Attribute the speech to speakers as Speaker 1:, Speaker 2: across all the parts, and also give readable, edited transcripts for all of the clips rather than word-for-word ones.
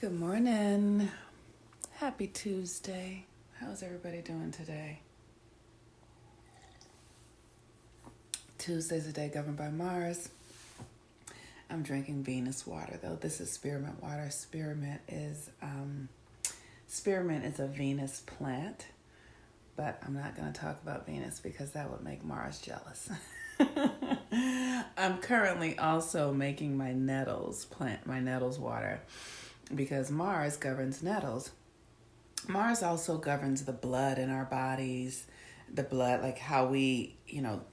Speaker 1: Good morning. Happy Tuesday. How's everybody doing today? Tuesday's a day governed by Mars. I'm drinking Venus water though. This is spearmint water. Spearmint is a Venus plant, but I'm not going to talk about Venus because that would make Mars jealous. I'm currently also making my nettles water because Mars governs nettles. Mars also governs the blood in our bodies, the blood, like how we,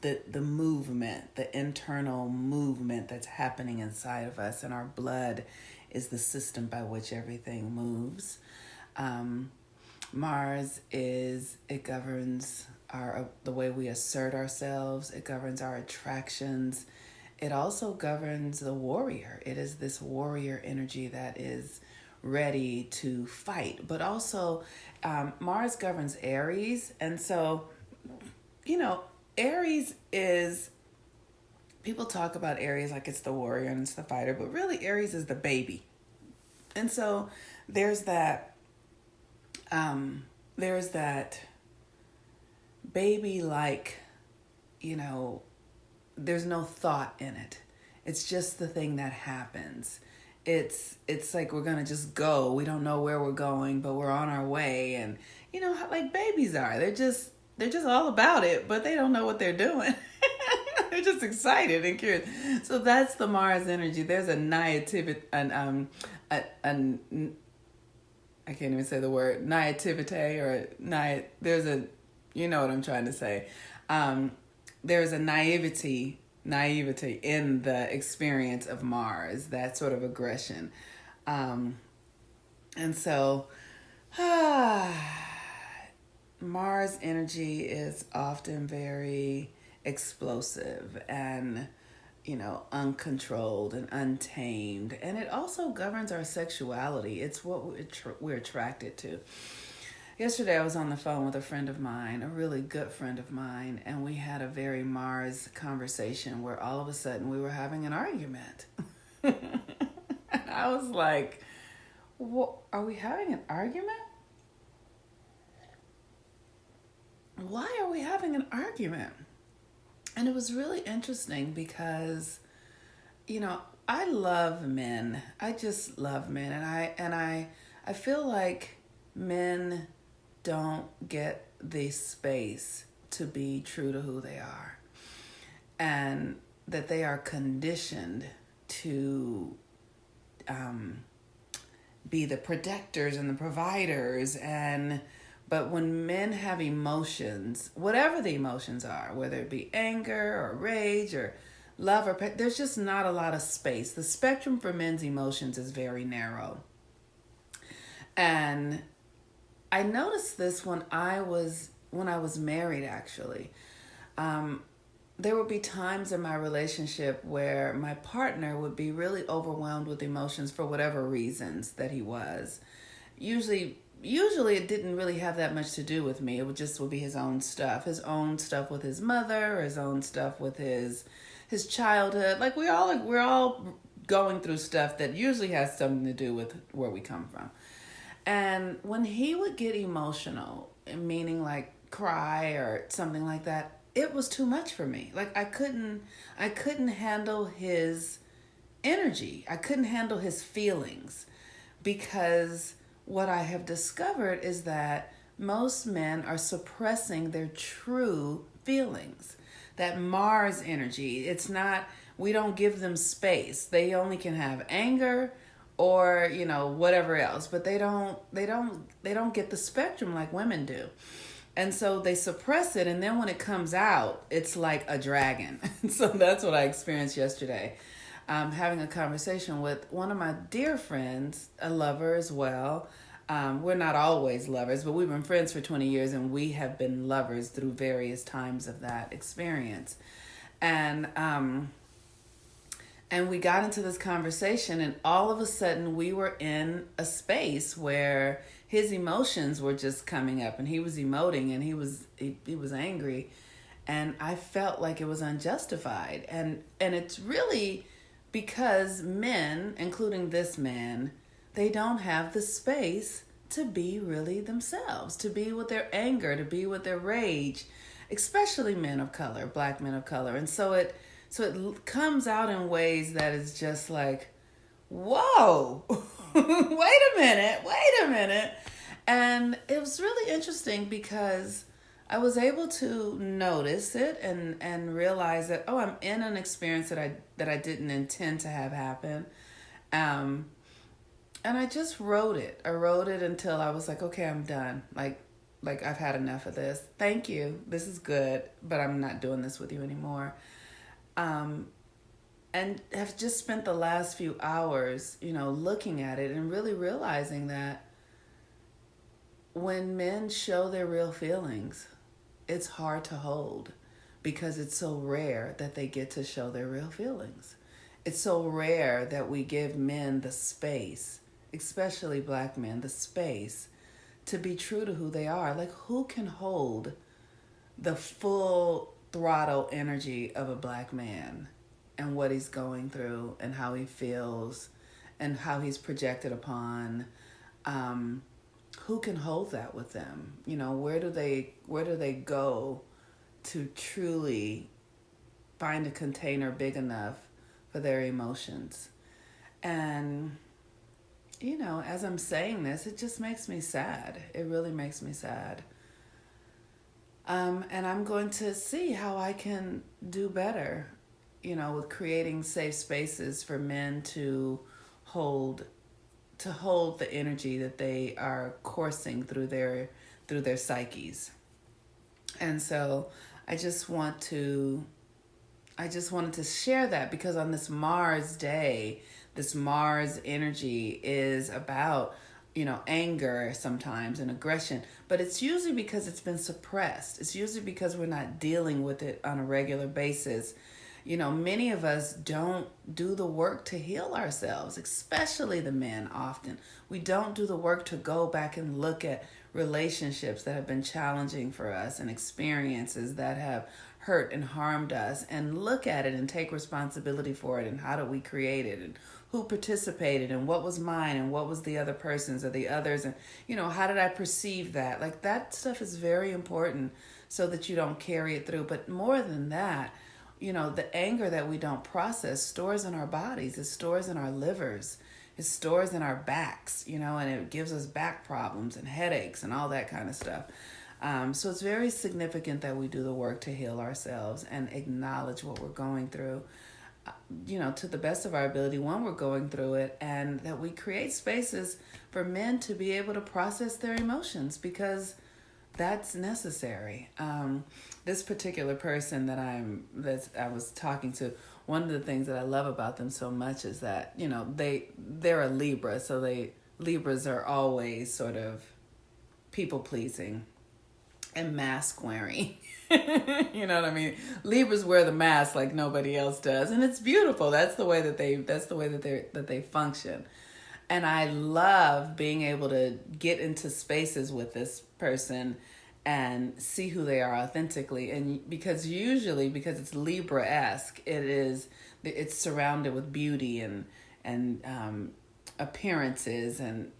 Speaker 1: the movement, the internal movement that's happening inside of us. And our blood is the system by which everything moves. It governs the way we assert ourselves. It governs our attractions. It also governs the warrior. It is this warrior energy that is ready to fight. But also, Mars governs Aries. And so, Aries is, people talk about Aries like it's the warrior and it's the fighter, but really Aries is the baby. And so there's that baby, like, there's no thought in it. It's just the thing that happens. It's like we're gonna just go. We don't know where we're going, but we're on our way. And like babies are. They're just all about it, but they don't know what they're doing. They're just excited and curious. So that's the Mars energy. There's a naivety, I can't even say the word naivete or there's a, you know what I'm trying to say. There's a naivety in the experience of Mars, that sort of aggression. And so Mars energy is often very explosive and, uncontrolled and untamed. And it also governs our sexuality. It's what we're attracted to. Yesterday I was on the phone with a friend of mine, a really good friend of mine, and we had a very Mars conversation where all of a sudden we were having an argument. And I was like, what, are we having an argument? Why are we having an argument? And it was really interesting because, I love men. I just love men. And I feel like men don't get the space to be true to who they are. And that they are conditioned to be the protectors and the providers. But when men have emotions, whatever the emotions are, whether it be anger or rage or love or there's just not a lot of space. The spectrum for men's emotions is very narrow. And I noticed this when I was married, actually. There would be times in my relationship where my partner would be really overwhelmed with emotions for whatever reasons that he was. Usually it didn't really have that much to do with me. It would be his own stuff with his mother, or his own stuff with his childhood. Like we're all going through stuff that usually has something to do with where we come from. And when he would get emotional, meaning like cry or something like that, it was too much for me. Like I couldn't handle his energy. I couldn't handle his feelings, because what I have discovered is that most men are suppressing their true feelings. That Mars energy, we don't give them space. They only can have anger or, whatever else, but they don't get the spectrum like women do. And so they suppress it, and then when it comes out, it's like a dragon. So that's what I experienced yesterday. Having a conversation with one of my dear friends, a lover as well. We're not always lovers, but we've been friends for 20 years, and we have been lovers through various times of that experience. And we got into this conversation, and all of a sudden we were in a space where his emotions were just coming up, and he was emoting, and he was angry, and I felt like it was unjustified. And it's really because men, including this man, they don't have the space to be really themselves, to be with their anger, to be with their rage, especially men of color, black men of color. And so it comes out in ways that is just like, whoa, wait a minute. And it was really interesting because I was able to notice it and realize that, oh, I'm in an experience that I didn't intend to have happen. And I just wrote it. I wrote it until I was like, okay, I'm done. Like I've had enough of this. Thank you. This is good, but I'm not doing this with you anymore. And have just spent the last few hours, looking at it and really realizing that when men show their real feelings, it's hard to hold because it's so rare that they get to show their real feelings. It's so rare that we give men the space, especially black men, the space to be true to who they are. Like, who can hold the full throttle energy of a black man and what he's going through and how he feels and how he's projected upon? Who can hold that with them? Where do they go to truly find a container big enough for their emotions? And as I'm saying this, it just makes me sad. It really makes me sad. And I'm going to see how I can do better, with creating safe spaces for men to hold the energy that they are coursing through their psyches. And so I just wanted to share that because on this Mars day, this Mars energy is about, anger sometimes and aggression, but it's usually because it's been suppressed. It's usually because we're not dealing with it on a regular basis. Many of us don't do the work to heal ourselves, especially the men often. We don't do the work to go back and look at relationships that have been challenging for us and experiences that have hurt and harmed us and look at it and take responsibility for it and how did we create it and who participated and what was mine and what was the other person's or the others and, how did I perceive that? Like, that stuff is very important so that you don't carry it through. But more than that, the anger that we don't process stores in our bodies. It stores in our livers. It stores in our backs, and it gives us back problems and headaches and all that kind of stuff. So it's very significant that we do the work to heal ourselves and acknowledge what we're going through, to the best of our ability when we're going through it, and that we create spaces for men to be able to process their emotions because that's necessary. This particular person that I was talking to, one of the things that I love about them so much is that, they're a Libra, so Libras are always sort of people pleasing and mask wearing. You know what I mean? Libras wear the mask like nobody else does, and it's beautiful. That's the way that they function. And I love being able to get into spaces with this person and see who they are authentically. And because it's Libra-esque, it's surrounded with beauty and appearances and,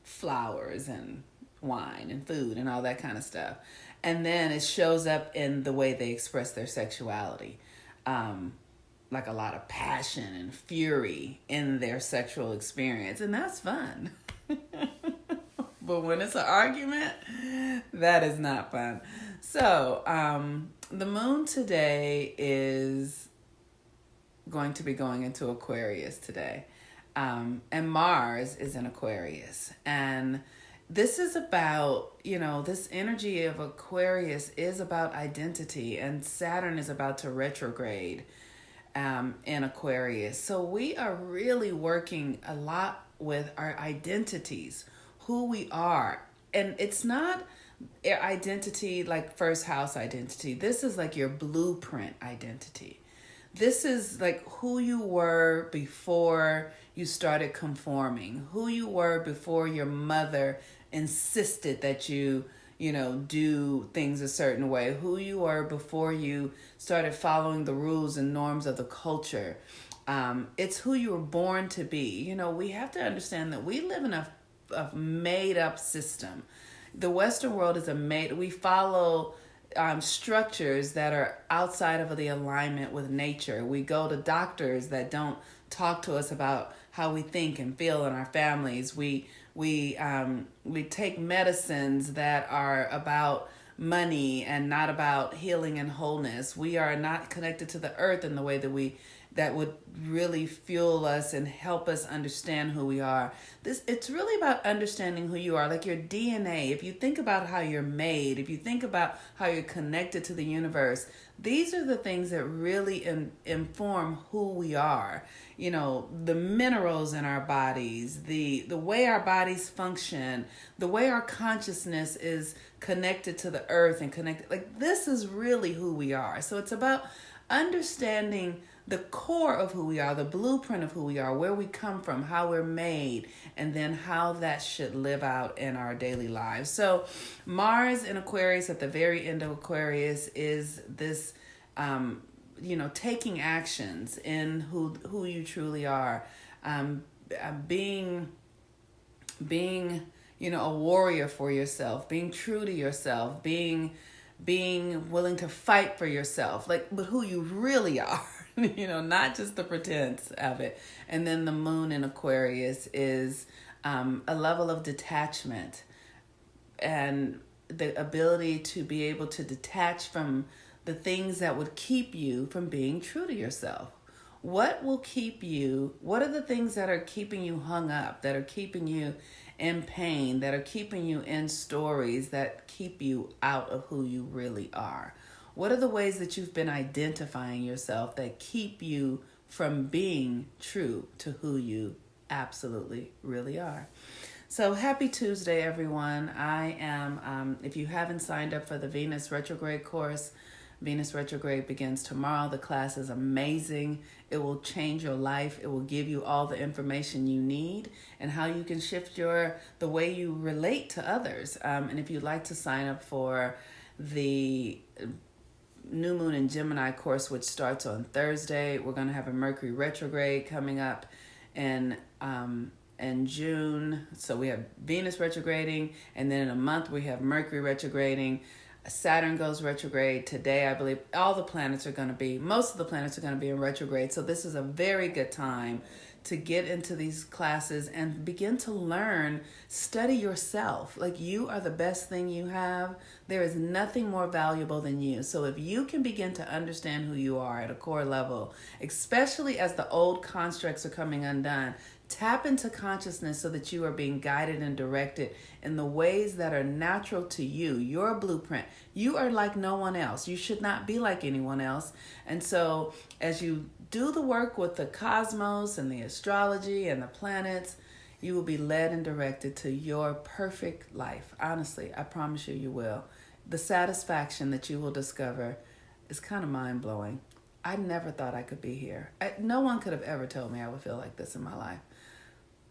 Speaker 1: flowers and wine and food and all that kind of stuff. And then it shows up in the way they express their sexuality. Like a lot of passion and fury in their sexual experience. And that's fun. But when it's an argument, that is not fun. So, the moon today is going to be going into Aquarius today. And Mars is in Aquarius. And this is about, this energy of Aquarius is about identity. And Saturn is about to retrograde in Aquarius. So we are really working a lot with our identities, who we are. And it's not identity like first house identity. This is like your blueprint identity. This is like who you were before you started conforming, who you were before your mother insisted that you do things a certain way, who you were before you started following the rules and norms of the culture. It's who you were born to be. You know, we have to understand that we live in a made up system. The Western world is we follow structures that are outside of the alignment with nature. We go to doctors that don't talk to us about how we think and feel in our families. We take medicines that are about money and not about healing and wholeness. We are not connected to the earth in the way that would really fuel us and help us understand who we are. It's really about understanding who you are, like your DNA. If you think about how you're made, if you think about how you're connected to the universe, these are the things that really inform who we are. You know, the minerals in our bodies, the way our bodies function, the way our consciousness is connected to the earth and connected. Like, this is really who we are. So it's about understanding the core of who we are, the blueprint of who we are, where we come from, how we're made, and then how that should live out in our daily lives. So Mars in Aquarius at the very end of Aquarius is this, taking actions in who you truly are, being, a warrior for yourself, being true to yourself, being willing to fight for yourself, but who you really are. Not just the pretense of it. And then the moon in Aquarius is a level of detachment and the ability to be able to detach from the things that would keep you from being true to yourself. What are the things that are keeping you hung up, that are keeping you in pain, that are keeping you in stories that keep you out of who you really are? What are the ways that you've been identifying yourself that keep you from being true to who you absolutely really are? So happy Tuesday, everyone. I am, if you haven't signed up for the Venus retrograde course, Venus retrograde begins tomorrow. The class is amazing. It will change your life. It will give you all the information you need and how you can shift the way you relate to others. And if you'd like to sign up for the New Moon in Gemini course, which starts on Thursday, we're going to have a Mercury retrograde coming up in June. So we have Venus retrograding, and then in a month we have Mercury retrograding. Saturn goes retrograde today. I believe most of the planets are going to be in retrograde. So this is a very good time to get into these classes and begin to learn, study yourself. Like, you are the best thing you have. There is nothing more valuable than you. So if you can begin to understand who you are at a core level, especially as the old constructs are coming undone, tap into consciousness so that you are being guided and directed in the ways that are natural to you, your blueprint. You are like no one else. You should not be like anyone else. And so as you do the work with the cosmos and the astrology and the planets, you will be led and directed to your perfect life. Honestly, I promise you will. The satisfaction that you will discover is kind of mind-blowing. I never thought I could be here. No one could have ever told me I would feel like this in my life.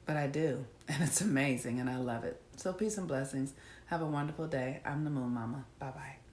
Speaker 1: But I do, and it's amazing, and I love it. So peace and blessings. Have a wonderful day. I'm the Moon Mama. Bye-bye.